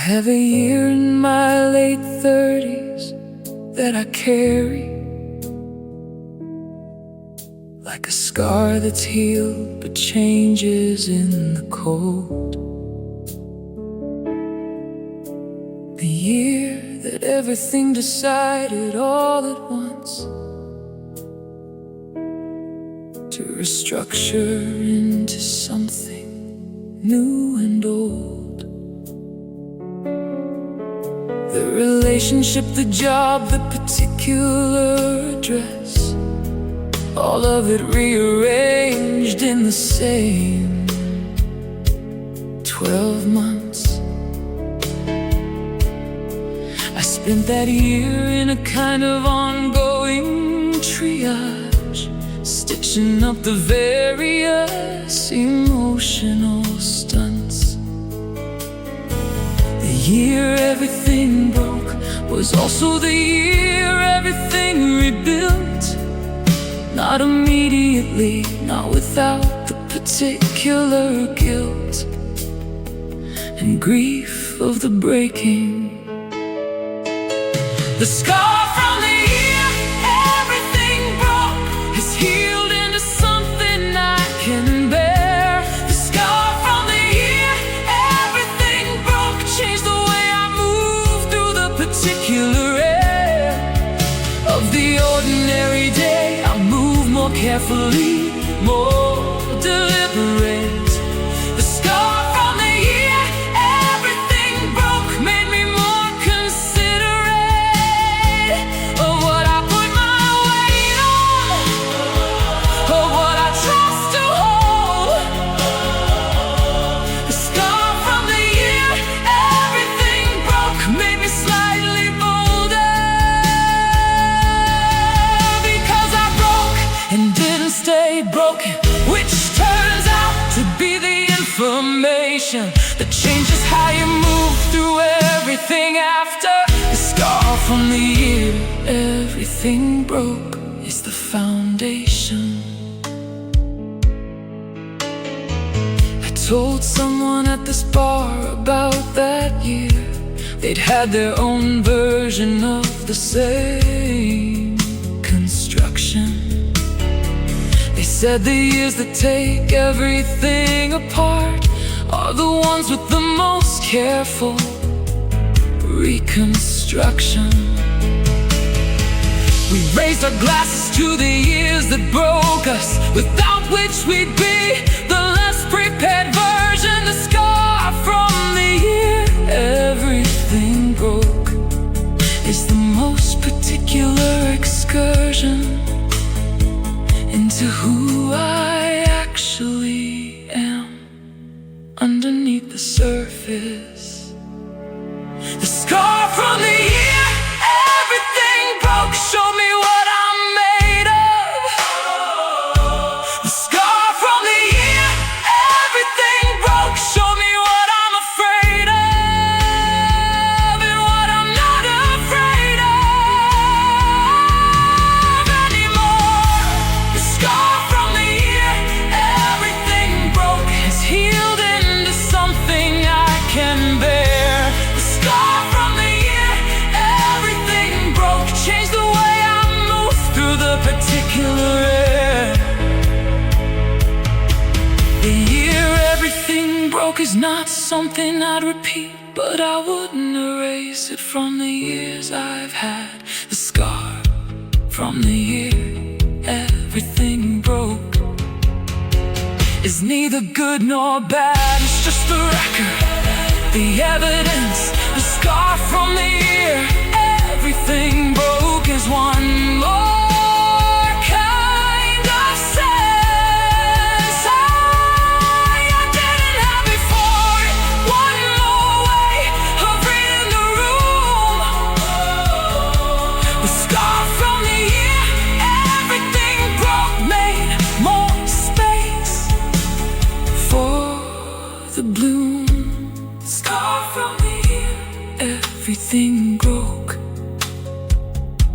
have a year in my late 30s that I carry, like a scar that's healed but changes in the cold. The year that everything decided all at once to restructure into something new and old. The relationship, the job, the particular address, all of it rearranged in the same 12 months. I spent that year in a kind of ongoing triage, stitching up the various emotional stunts. The year everything broke was also the year everything rebuilt. Not immediately, not without the particular guilt and grief of the breaking. The scar from the year everything broke has healed into something I can bear. The scar from the year everything broke changed the way I move through the particular air of the ordinary day. I move more carefully, more deliberate. The scar from the year everything broke made me more considerate of what I put my weight on, of what I trust to hold. The scar from the year everything broke made me slightly bolder, because I broke and didn't stay broken, which turns out to be the information that changes how you move through everything after. The scar from the year everything broke is the foundation. I told someone at this bar about that year. They'd had their own version of the same construction. They said the years that take everything apart are the ones with the most careful reconstruction. We raised our glasses to the years that broke us, without which we'd be the less prepared version. The scar from the year everything broke is the most particular excursion into who I actually am underneath the surface. The scar from the year everything broke showed me what I'm made of. The scar from the year everything broke showed me what I'm afraid of and what I'm not afraid of anymore. The scar from the year everything broke has healed into something I can bear. The scar from the year everything broke changed the way I move through the particular air. The year everything broke is not something I'd repeat, but I wouldn't erase it from the years I've had. The scar from the year everything broke is neither good nor bad, it's just the record, the evidence. The scar from the year everything broke is one more kind of sense I didn't have before. One more way of reading the room. The scar from the year everything broke made more space for the bloom. Scar from the year everything broke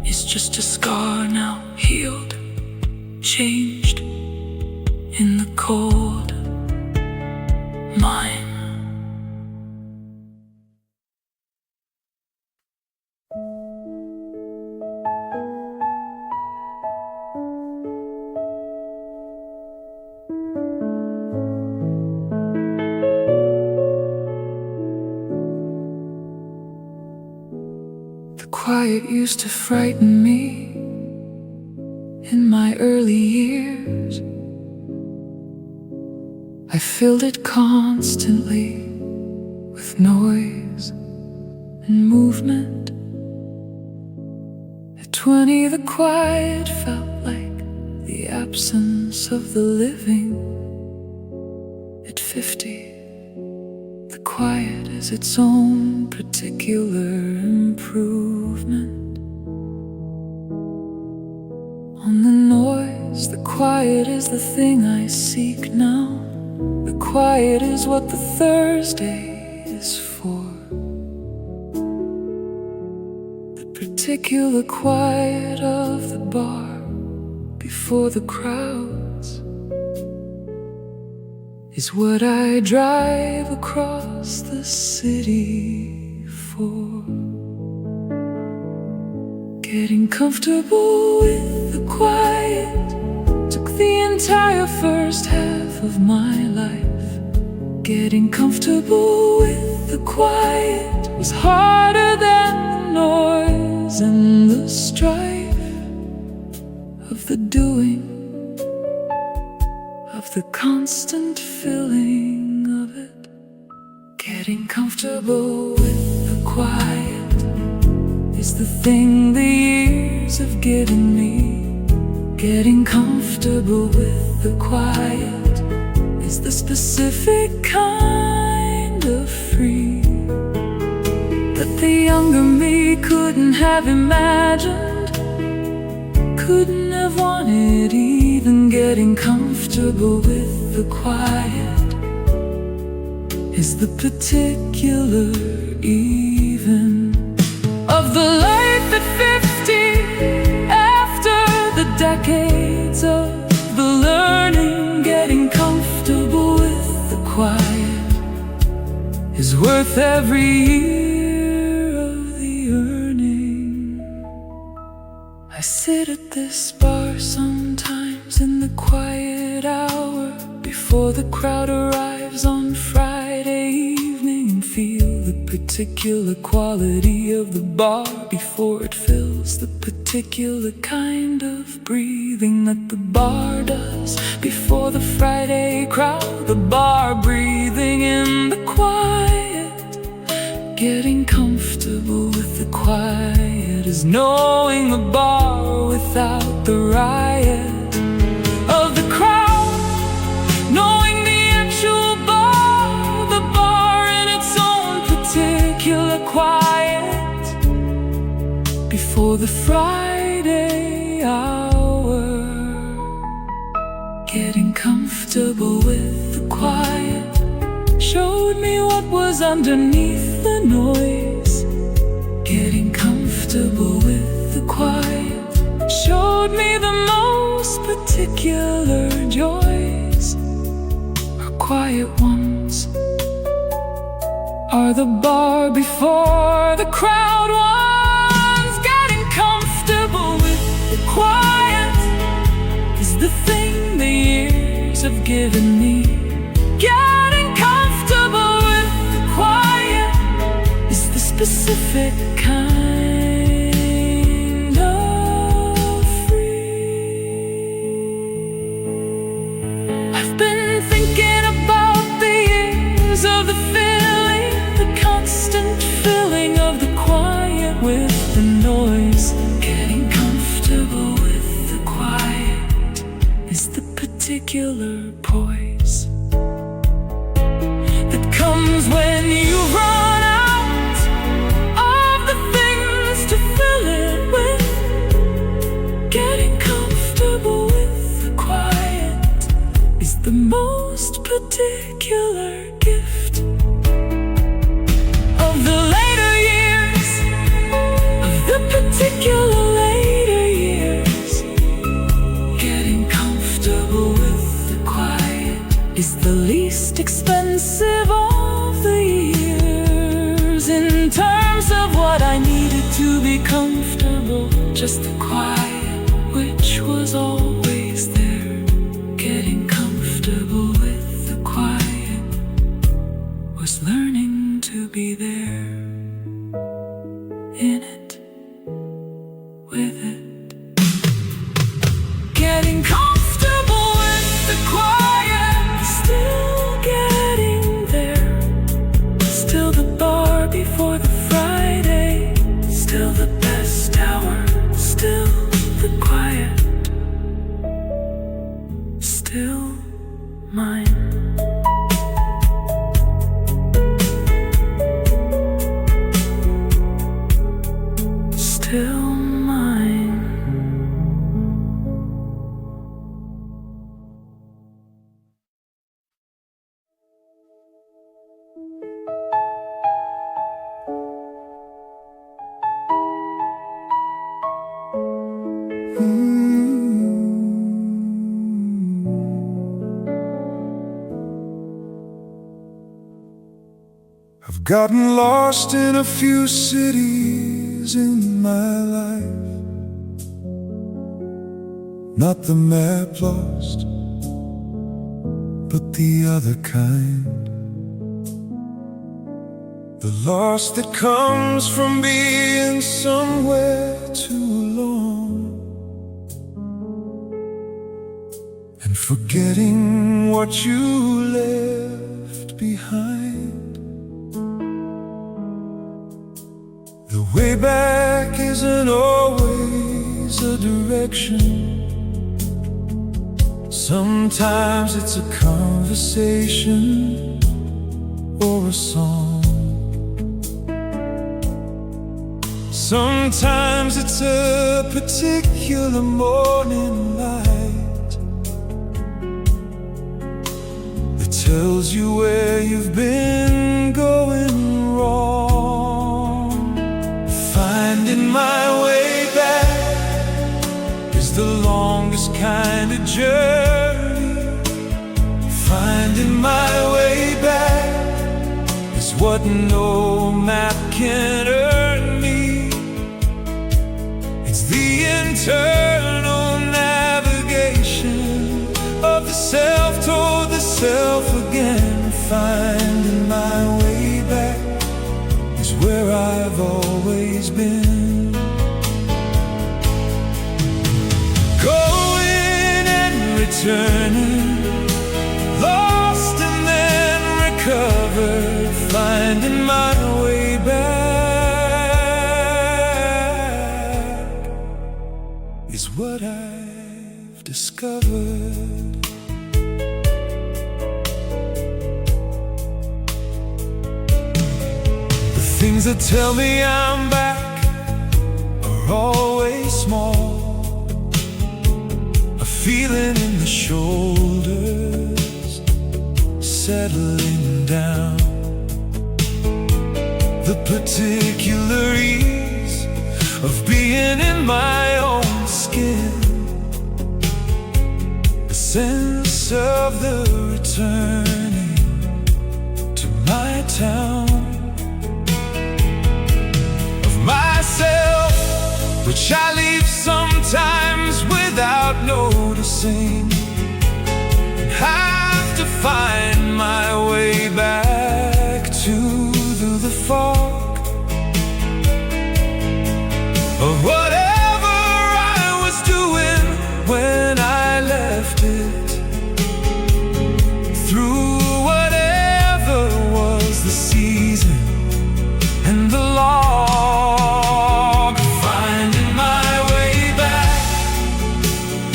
is just a scar now healed, changed in the cold mind. quiet used to frighten me in my early years. I filled it constantly with noise and movement. At 20, the quiet felt like the absence of the living. At 50, the quiet is its own particular improvement. On the noise, the quiet is the thing I seek now. The quiet is what the Thursday is for. The particular quiet of the bar before the crowds is what I drive across the city for. Getting comfortable with the quiet took the entire first half of my life. Getting comfortable with the quiet was harder than the noise and the strife of the doing, of the constant filling of it. Getting comfortable with the quiet is the thing the years have given me. Getting comfortable with the quiet is the specific kind of free that the younger me couldn't have imagined, couldn't have wanted even. Getting comfortable with the quiet is the particular even of the life at 50, after the decades of the learning. Getting comfortable with the quiet is worth every year of the earning. I sit at this bar sometimes in the quiet hour before the crowd arrives on Friday evening, and feel the particular quality of the bar before it fills, the particular kind of breathing that the bar does before the Friday crowd. The bar breathing in the quiet. Getting comfortable with the quiet is knowing the bar without the riot of the crowd, knowing the actual bar, the bar in its own particular quiet before the Friday hour. Getting comfortable with the quiet showed me what was underneath the noise. Getting comfortable with the quiet showed me the most particular joys. Our quiet ones are the bar before the crowd ones. Getting comfortable with the quiet is the thing the years have given me. Getting comfortable with the quiet is the specific kind of free. I've been thinking about the years of the filling, the constant filling of the quiet with the noise. Getting comfortable with the quiet is the particular poise that comes when you run out of the things to fill it with. Getting comfortable with the quiet is the most particular gift of the later years, of the particular later years. Getting comfortable with the quiet is the least expensive of the years in terms of what I needed to be comfortable. Just the quiet, which was always there. Getting comfortable with the quiet was learning to be there in it. I've gotten lost in a few cities in my life. Not the map lost, but the other kind. The loss that comes from being somewhere too long and forgetting what you left behind. The way back isn't always a direction. Sometimes it's a conversation or a song. Sometimes it's a particular morning light that tells you where you've been going wrong. Finding my way back is the longest kind of journey. Finding my way back is what no map can earn me. The internal navigation of the self toward the self again. Finding my way back is where I've always been. Going and returning, lost and then recovered. Finding my way back is what I've discovered. The things that tell me I'm back are always small. A feeling in the shoulders, settling down. The particular ease of being in my own skin. The sense of the returning to my town. Of myself, which I leave sometimes without noticing, and have to find my way back to through the fog of whatever I was doing when I left it, through whatever was the season and the log. Finding my way back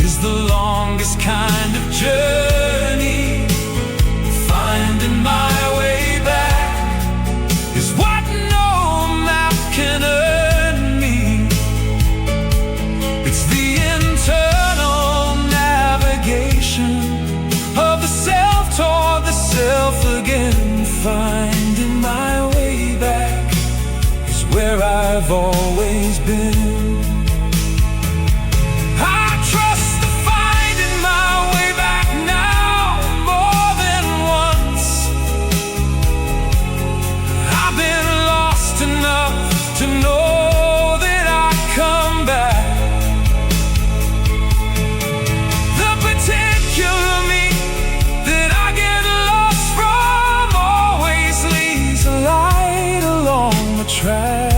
is the longest kind of journey. Finding my way back is what no map can earn me. It's the internal navigation of the self toward the self again. Finding my way back is where I've always been. I trust the finding my way back now more than once. I've been lost enough to know that I come back. The particular me that I get lost from always leaves a light along the track.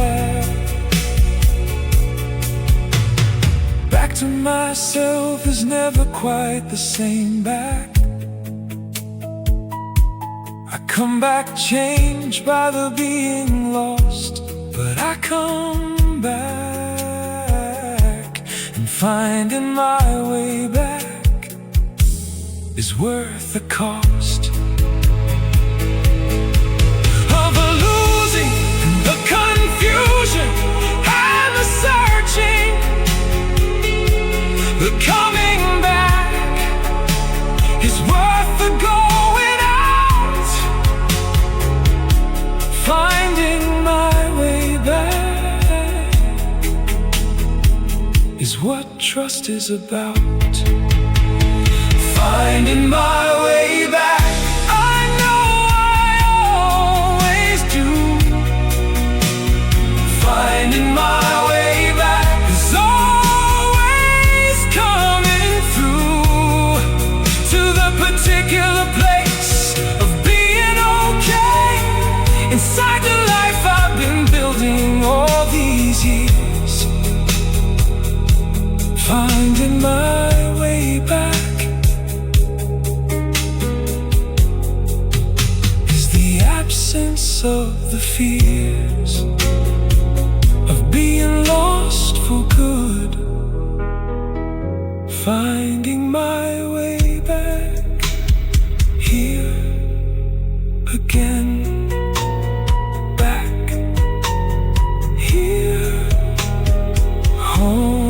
Back to myself is never quite the same back. I come back changed by the being lost, but I come back, and finding my way back is worth the cost of the losing and the confusion and the searching. The coming back is worth the going out. Finding my way back is what trust is about. Finding my way back, I know I always do. absence of the fears of being lost for good, finding my way back here again, back here, home.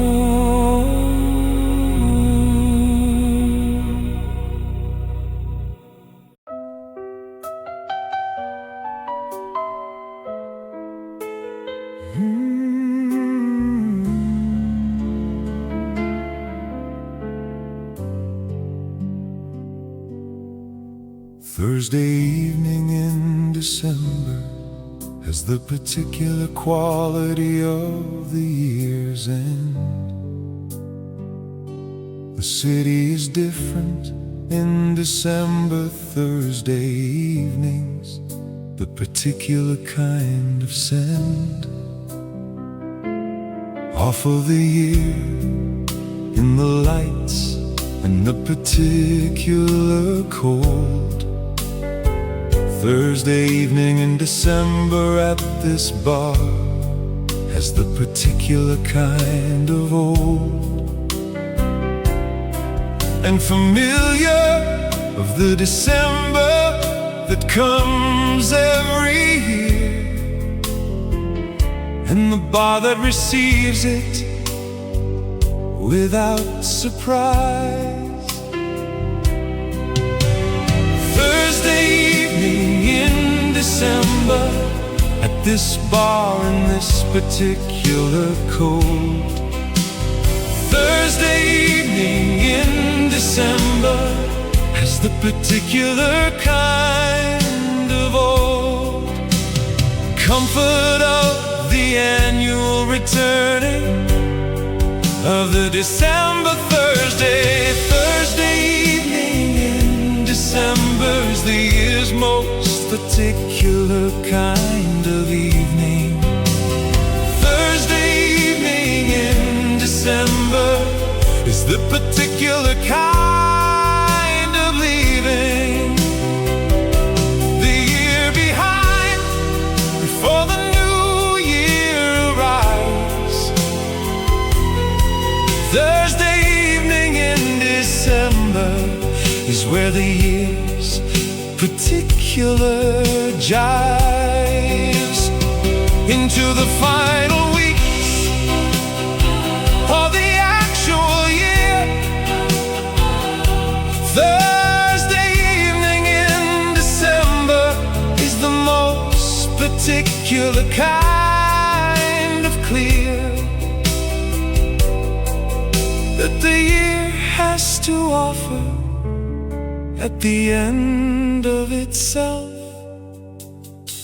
Thursday evening in December has the particular quality of the year's end. The city is different in December Thursday evenings, the particular kind of scent off of the year in the lights and the particular cold. Thursday evening in December at this bar has the particular kind of old and familiar of the December that comes every year, and the bar that receives it without surprise. Thursday evening in December at this bar in this particular cold. Thursday evening in December has the particular kind of old comfort of the annual returning of the December Thursday. Thursday evening in December is the year's most particular kind of evening. Thursday evening in December is the particular kind of leaving the year behind before the new year arrives. Thursday evening in December is where the year's particular jives into the final weeks of the actual year. Thursday evening in December is the most particular kind of clear that the year has to offer at the end of itself.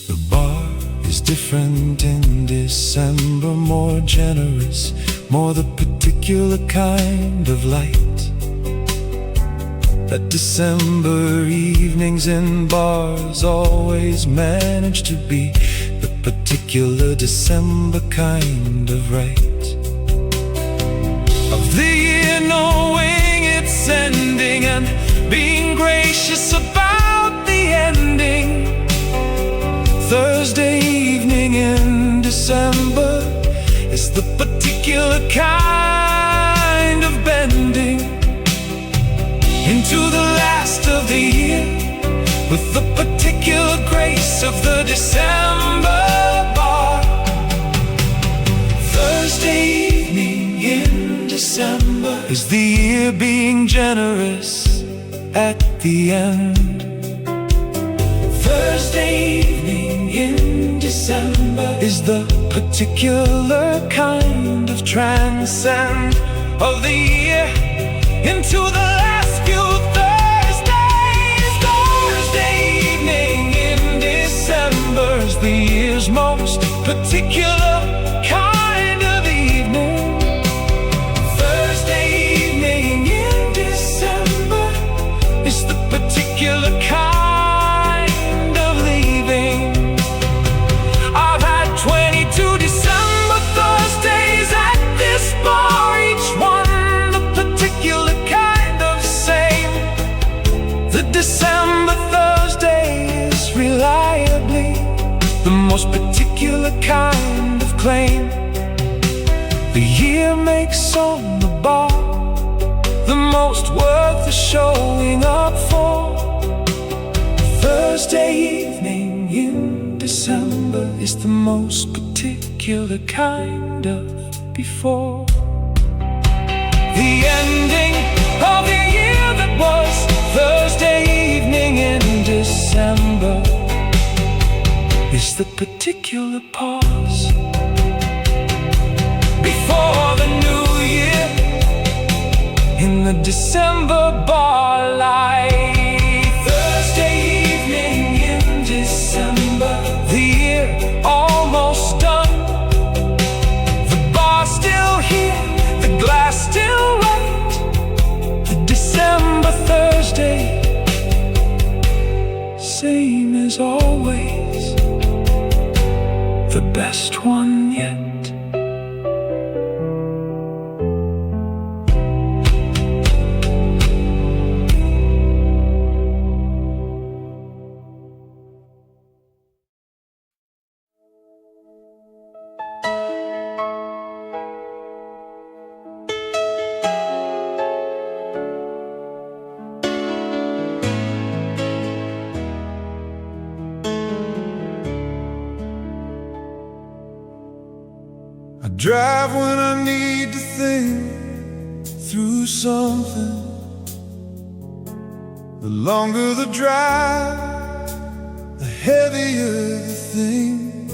The bar is different in December, more generous, more the particular kind of light that December evenings in bars always manage to be the particular December kind of right of the year, knowing it's ending and being gracious about the ending. Thursday evening in December is the particular kind of bending into the last of the year with the particular grace of the December bar. Thursday evening in December is the year being generous at the end. Thursday evening in December is the particular kind of transcend of the year into the last few Thursdays. Thursday evening in December is the year's most particular kind of evening. Thursday evening in December is the particular kind of leaving. I've had 22 December Thursdays at this bar, each one the particular kind of same. The December Thursday is reliably the most particular kind of claim. The year makes on the bar the most worth the showing up for. Thursday evening in December is the most particular kind of before. The ending of the year that was Thursday evening in December is the particular pause before the new year in the December bar light. Thursday evening in December, the year almost done. The bar still here, the glass still right. The December Thursday, same as always, the best one yet. I drive when I need to think through something. The longer the drive, the heavier the thing.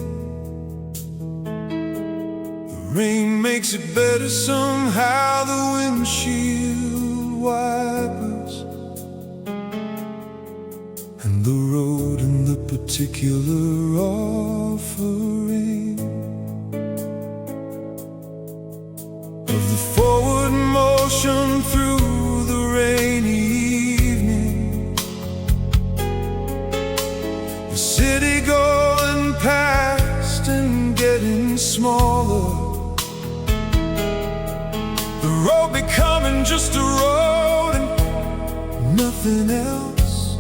The rain makes it better somehow, the windshield wipers, and the road and the particular offering of the forward motion through the rainy evening. The city going past and getting smaller, the road becoming just a road and nothing else,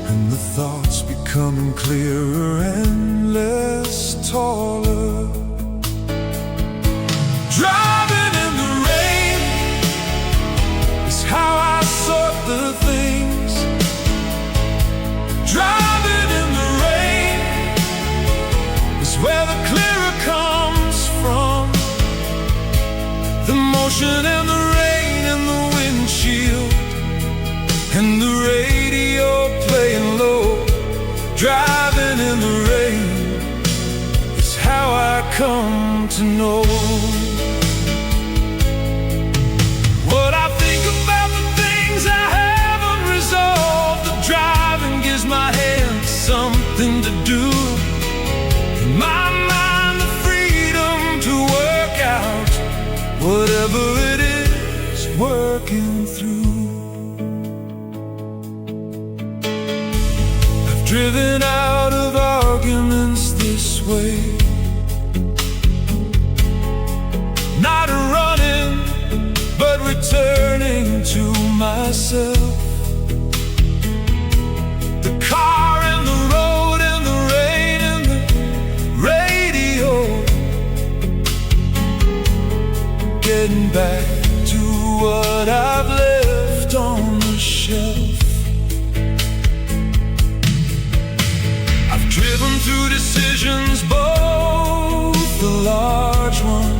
and the thoughts becoming clearer and less taller. Driving in the rain is how I sort the things. Driving in the rain is where the clearer comes from. The motion and the rain and the windshield and the radio playing low. Driving in the rain is how I come to know. What I think about the things I haven't resolved. The driving gives my hands something to do, my mind the freedom to work out whatever it is working through. I've driven out of arguments this way, not running but returning to myself. The car and the road and the rain and the radio, getting back to what I've left on the shelf. I've driven through decisions, both the large ones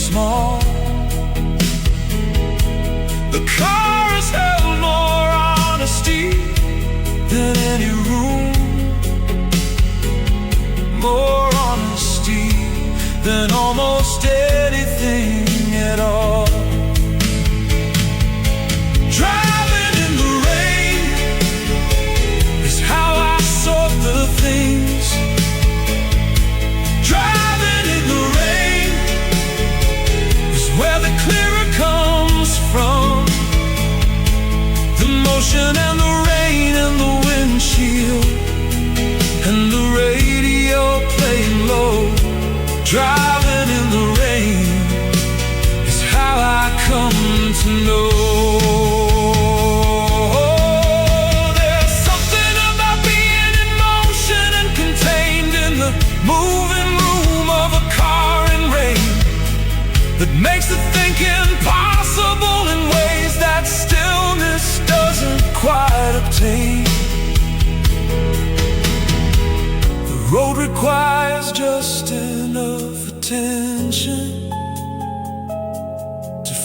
small. The car has held more honesty than any room, more honesty than almost anything at all. Driving in the rain is how I sort the things. Driving in the rain where the clearer comes from.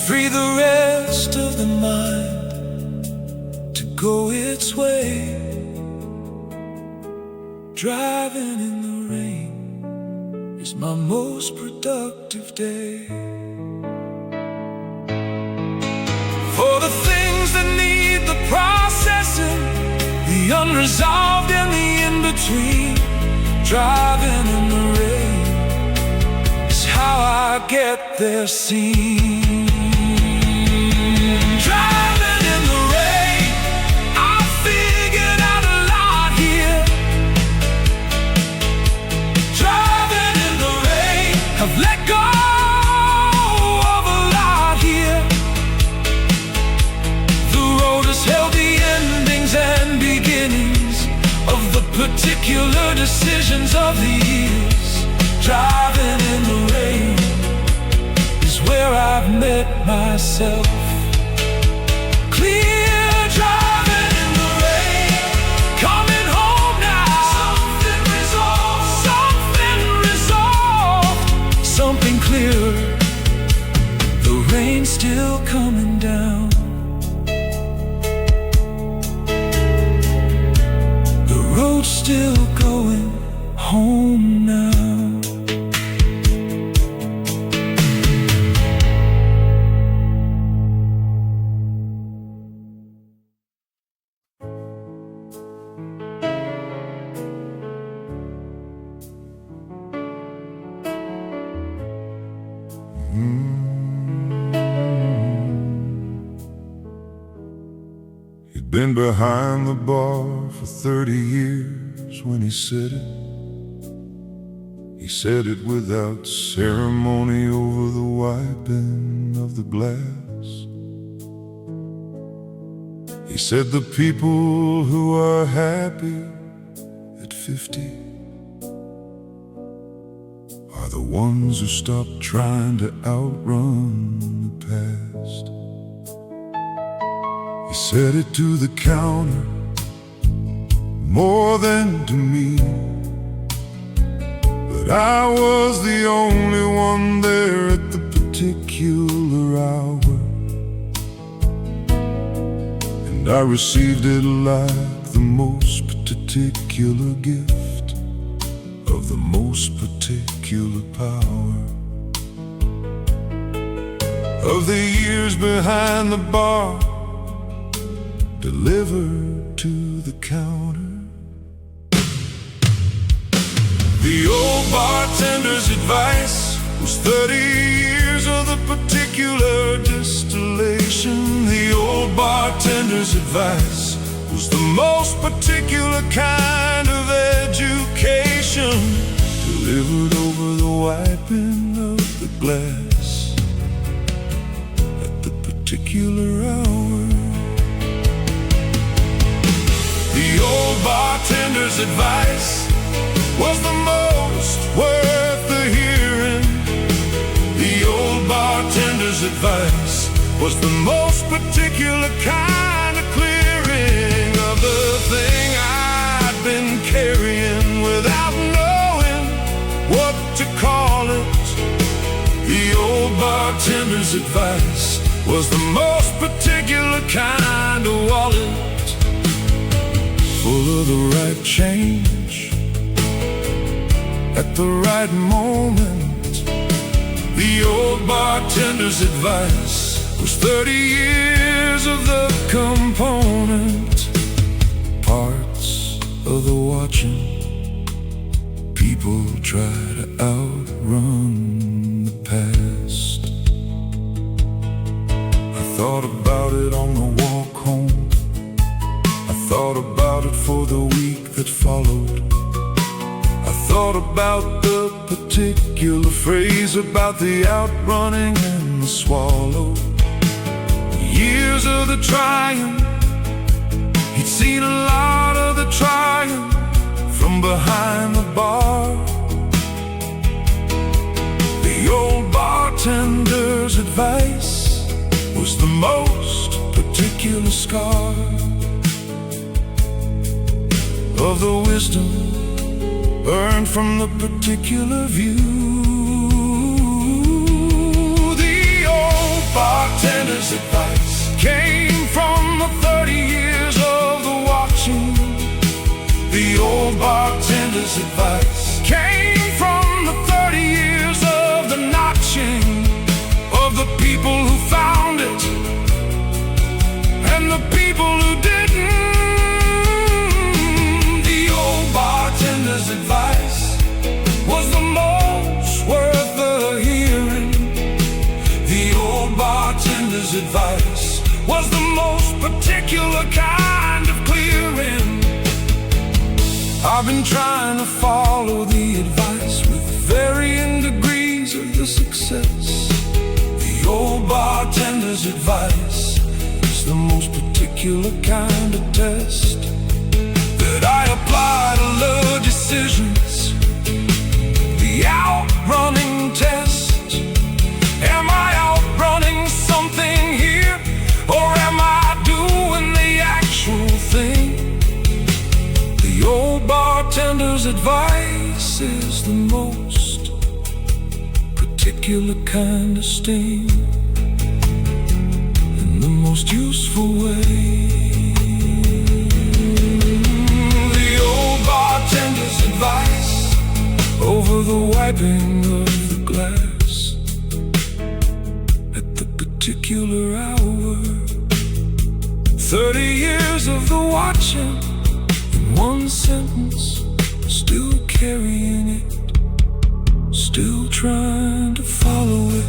free the rest of the mind to go its way. Driving in the rain is my most productive day. For the things that need the processing, the unresolved and the in-between, driving in the rain is how I get there seen. Driving in the rain, I figured out a lot here. Driving in the rain, I've let go of a lot here. The road has held the endings and beginnings of the particular decisions of the years. Driving in the rain is where I've met myself. Clear driving in the rain, coming home now. Something resolved, something clearer. The rain's still coming down. The road's still going home now. He'd been behind the bar for 30 years when he said it. He said it without ceremony over the wiping of the glass. He said the people who are happy at 50 are the ones who stop trying to outrun the past. He said it to the counter more than to me, but I was the only one there at the particular hour, and I received it like the most particular gift of the most particular power. Of the years behind the bar delivered to the counter. The old bartender's advice was 30 years of the particular distillation. The old bartender's advice was the most particular kind of education, delivered over the wiping of the glass at the particular hour. The old bartender's advice was the most worth the hearing. The old bartender's advice was the most particular kind of clearing of the thing I'd been carrying without knowing what to call it. The old bartender's advice was the most particular kind of wallet, full of the right change at the right moment. The old bartender's advice was 30 years of the component parts of the watching. People try to outrun the past. I thought about it on the walk home. I thought about it for the week that followed. I thought about the particular phrase about the outrunning and the swallow. Years of the trying, he'd seen a lot of the trying from behind the bar. The old bartender's advice was the most particular scar of the wisdom burned from the particular view. The old bartender bartender's advice came from the 30 years of the watching. The old bartender's advice came from the 30 years of the notching, of the people who found it and the people who didn't. The old bartender's advice was the most worth the hearing. The old bartender's advice was the most particular kind of clearing. I've been trying to follow the advice with varying degrees of the success. The old bartender's advice is the most particular kind of test that I apply to love decisions. The outrunning test. Am I outrunning something here, or am I doing the actual thing? The old bartender's advice is the most particular kind of sting, in the most useful way. The old bartender's advice over the wiping of the glass at the particular hour. 30 years of the watching in one sentence, still carrying it, still trying to follow it.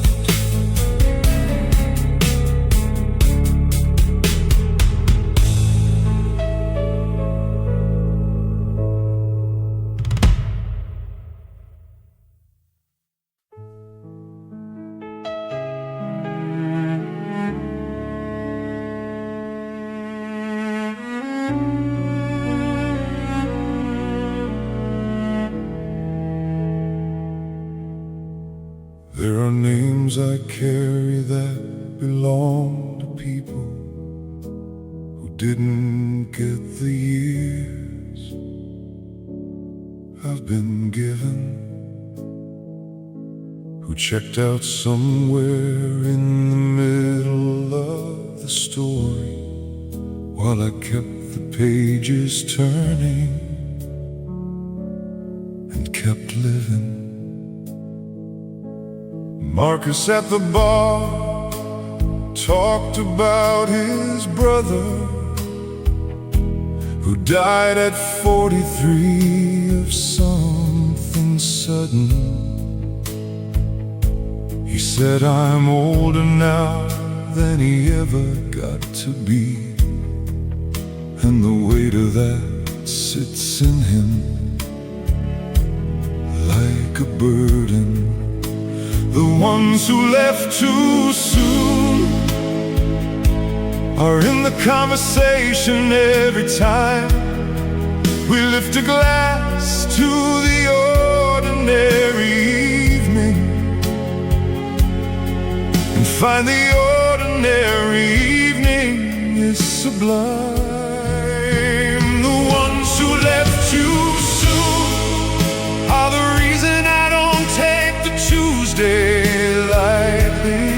There are names I carry that belong to people who didn't get the years I've been given, who checked out somewhere in the middle of the story while I kept the pages turning and kept living. Marcus at the bar talked about his brother who died at 43 of something sudden. He said, I'm older now than he ever got to be, and the weight of that sits in him like a burden. The ones who left too soon are in the conversation every time we lift a glass to the ordinary evening and find the ordinary evening is sublime. The ones who left too soon are the reason I don't take the Tuesday lightly.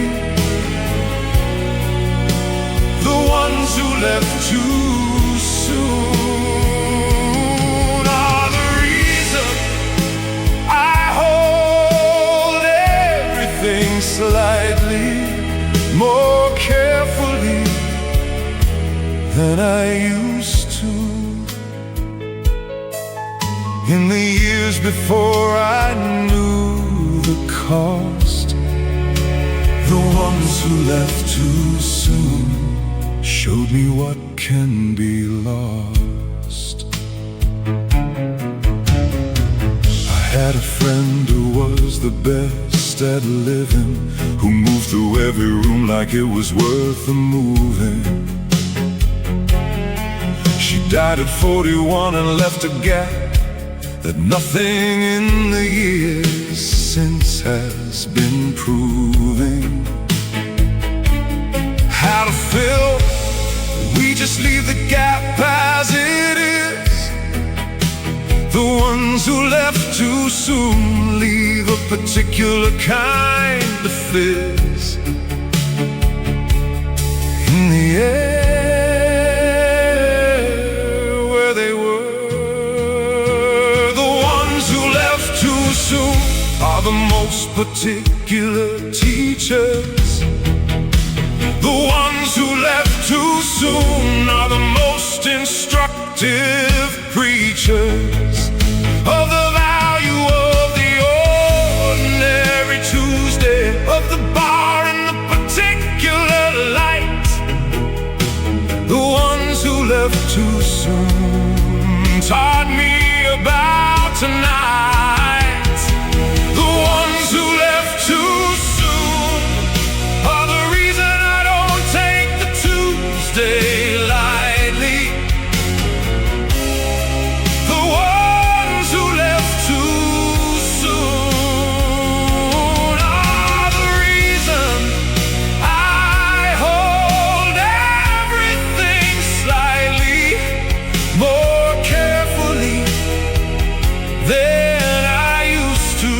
The ones who left too soon are the reason I hold everything slightly more carefully than I used to. In the years before I knew the cost, the ones who left too soon showed me what can be lost. I had a friend who was the best at living, who moved through every room like it was worth the moving. She died at 41 and left a gap that nothing in the years since has been proving how to fill. We just leave the gap as it is. The ones who left too soon leave a particular kind of fizz. are the most particular teachers. The ones who left too soon are the most instructive preachers of the value of the ordinary Tuesday, of the bar and the particular light. The ones who left too soon taught me about tonight. The ones who left too soon are the reason I don't take the Tuesday lightly. The ones who left too soon are the reason I hold everything slightly more carefully than I used to.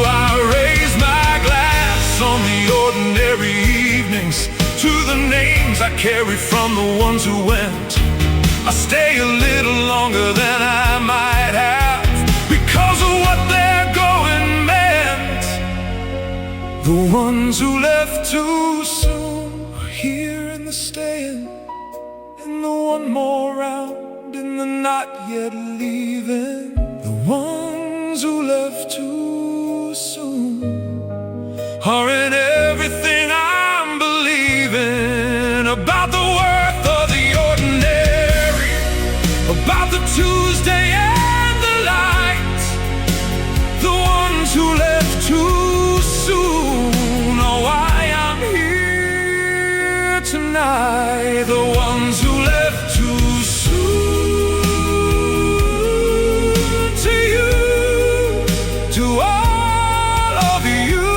I raise my glass on the ordinary evenings to the names I carry from the ones who went. I stay a little longer than I might have because of what their going meant. The ones who left too soon are here in the staying, in the one more round, in the not yet leaving. The ones who left too soon are in everything I'm believing about the worth of the ordinary, about the Tuesday and the light. The ones who left too soon are why I'm here tonight. The ones who left too soon, to you, to all of you,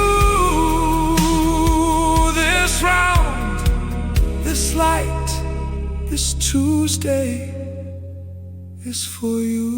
this round, this light, this Tuesday is for you.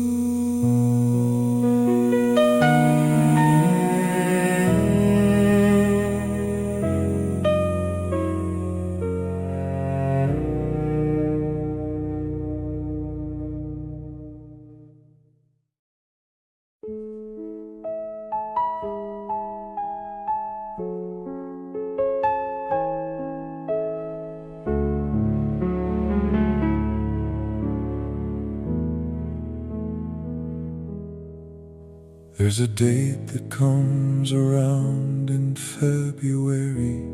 There's a date that comes around in February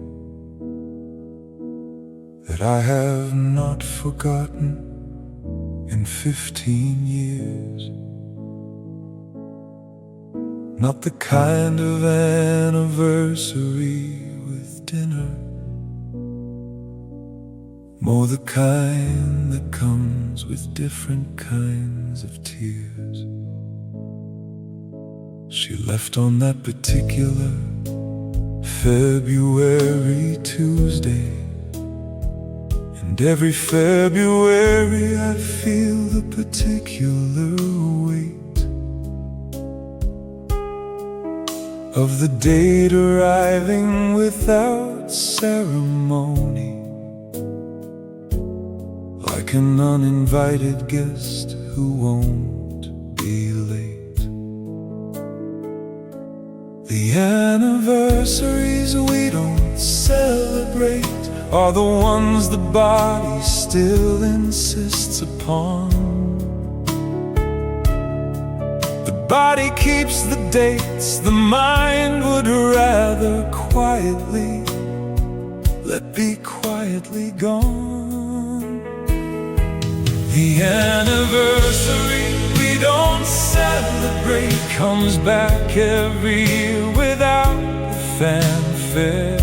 that I have not forgotten in 15 years. Not the kind of anniversary with dinner, more the kind that comes with different kinds of tears. She left on that particular February Tuesday, and every February I feel the particular weight of the date arriving without ceremony, like an uninvited guest who won't be late. The anniversaries we don't celebrate are the ones the body still insists upon. The body keeps the dates the mind would rather quietly let be quietly gone. The anniversary we don't celebrate comes back every year without fanfare.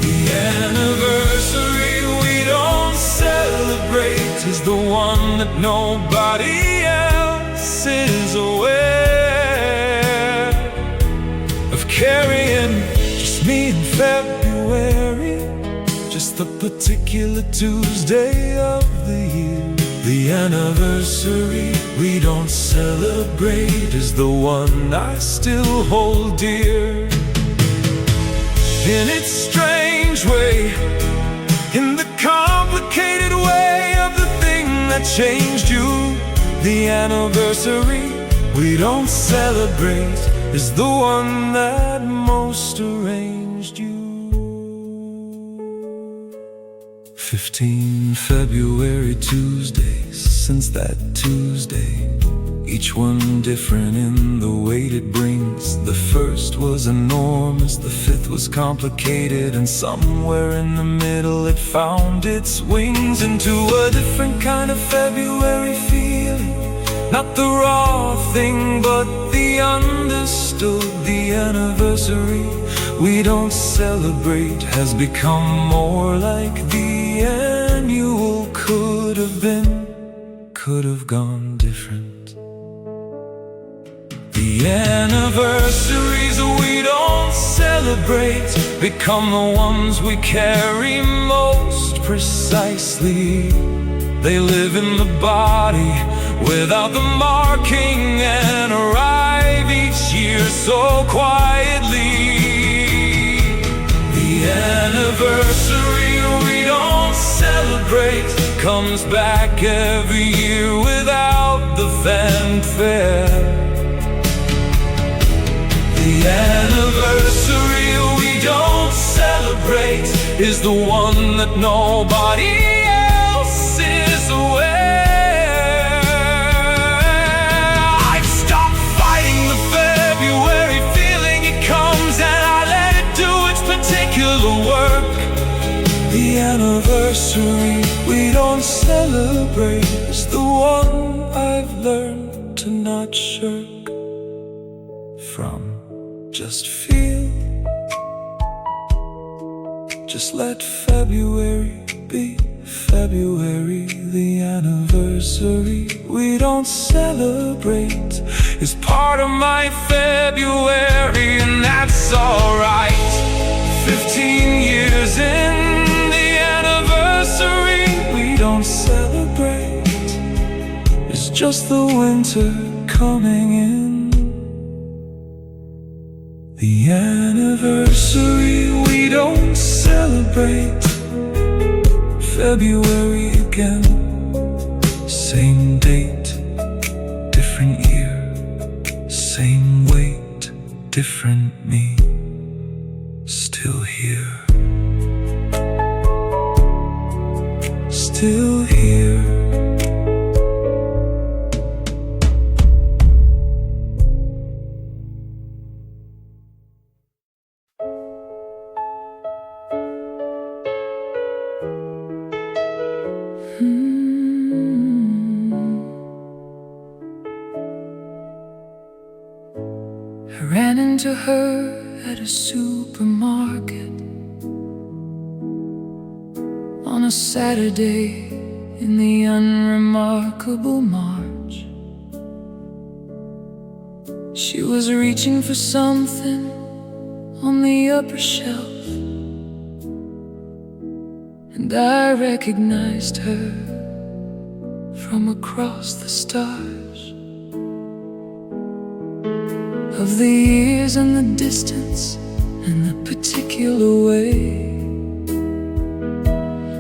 The anniversary we don't celebrate is the one that nobody else is aware of carrying. Just me in February, just the particular Tuesday of the year. The anniversary we don't celebrate is the one I still hold dear. In its strange way, in the complicated way of the thing that changed you. The anniversary we don't celebrate is the one that most arranged you. 15 February Tuesdays, since that Tuesday, each one different in the weight it brings. The first was enormous, the fifth was complicated, and somewhere in the middle it found its wings into a different kind of February feeling. Not the raw thing, but the understood. The anniversary we don't celebrate has become more like the annual. Could have been, could have gone different. The anniversaries we don't celebrate become the ones we carry most precisely. They live in the body without the marking and arrive each year so quietly. The anniversary we don't celebrate comes back every year without the fanfare. The anniversary we don't celebrate is the one that nobody else is aware. I've stopped fighting the February feeling. It comes and I let it do its particular work. The anniversary we don't celebrate is the one I've learned to not shirk from. Just feel, just let February be February. The anniversary we don't celebrate is part of my February, and that's alright. 15 years in, the anniversary we don't celebrate is just the winter coming in. The anniversary we don't celebrate. February again, same date, different year, same weight, different me, still here, still here. I ran into her at a supermarket on a Saturday in the unremarkable March. She was reaching for something on the upper shelf, and I recognized her from across the stars of the years and the distance and the particular way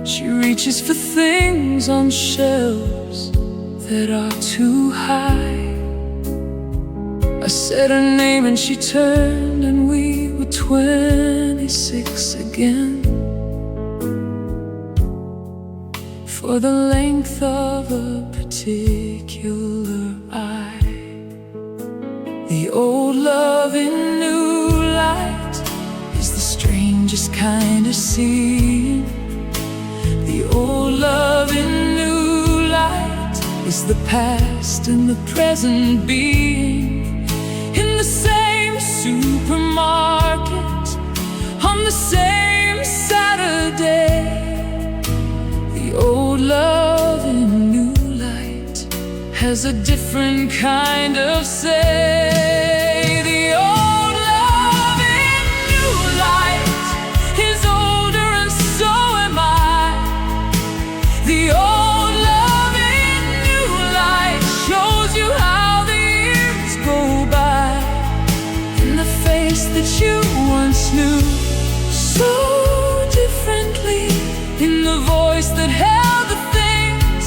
she reaches for things on shelves that are too high. I said her name and she turned, and we were 26 again. For the length of a particular eye. The old love in new light is the strangest kind of seeing. The old love in new light is the past and the present being in the same supermarket on the same Saturday. The old love in new light has a different kind of say. The old love in new light is older, and so am I. The old love in new light shows you how the years go by, in the face that you once knew so differently, in the voice that held the things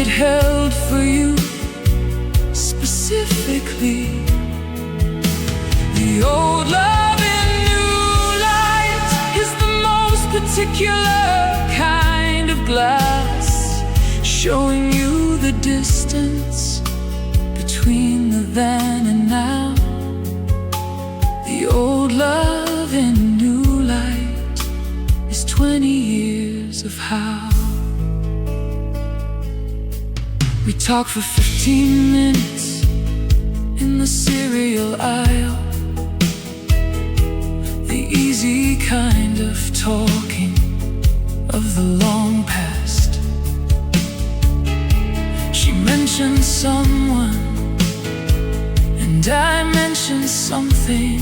it held for you specifically. particular kind of glass, showing you the distance between the then and now. The old love in new light is 20 years of how. We talk for 15 minutes in the cereal aisle, the easy kind of talking of the long past. She mentioned someone, and I mentioned something,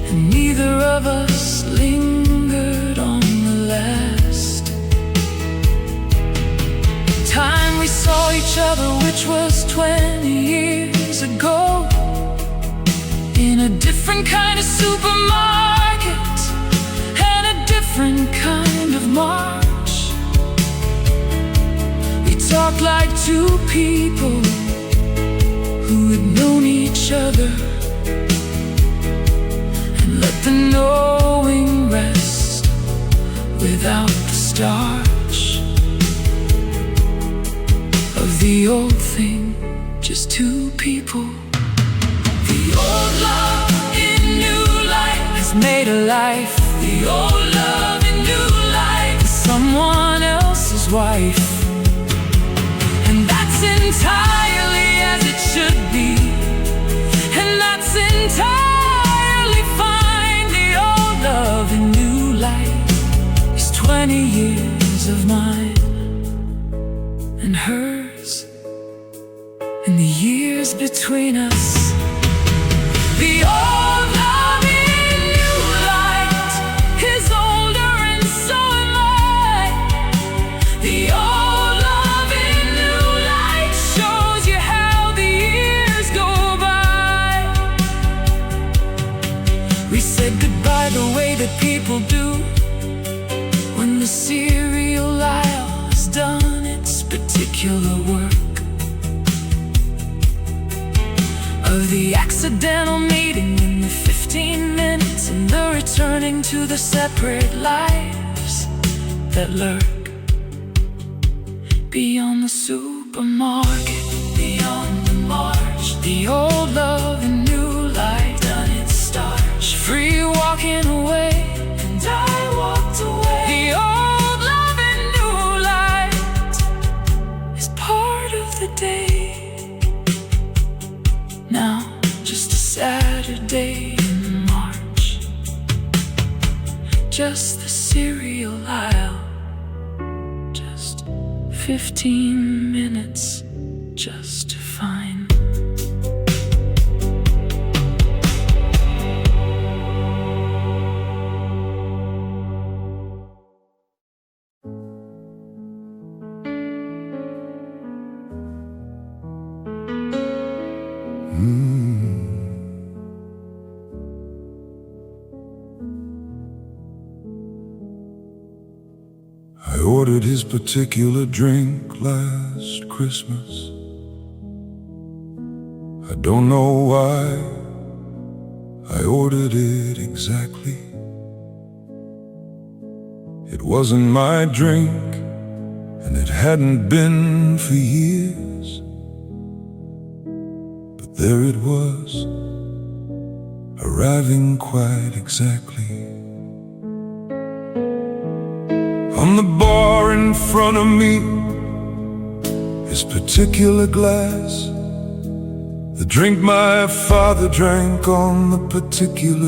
and neither of us lingered on the last time we saw each other, which was 20 years ago, in a different kind of supermarket and a different kind of march. We talked like two people who had known each other, and let the knowing rest without the starch of the old thing, just two people. The old love in new life has made a life. The old love in new life is someone else's wife, and that's entirely as it should be, and that's entirely fine. The old love in new life is 20 years of mine and hers, and the years between us. The old love in new light is older, and so am I. The old love in new light shows you how the years go by. We said goodbye the way that people do when the cereal aisle has done its particular work of the accidental meeting in the 15 minutes, and the returning to the separate lives that lurk beyond the supermarket, beyond the march. The old love in new light done its starch, free walking away, and I walked away. The old love in new light is part of the day. Now, just a Saturday in March, just the cereal aisle, just 15 minutes just fine. I ordered his particular drink last Christmas. I don't know why I ordered it exactly. It wasn't my drink, and it hadn't been for years. But there it was, arriving quite exactly. On the bar in front of me, his particular glass, the drink my father drank on the particular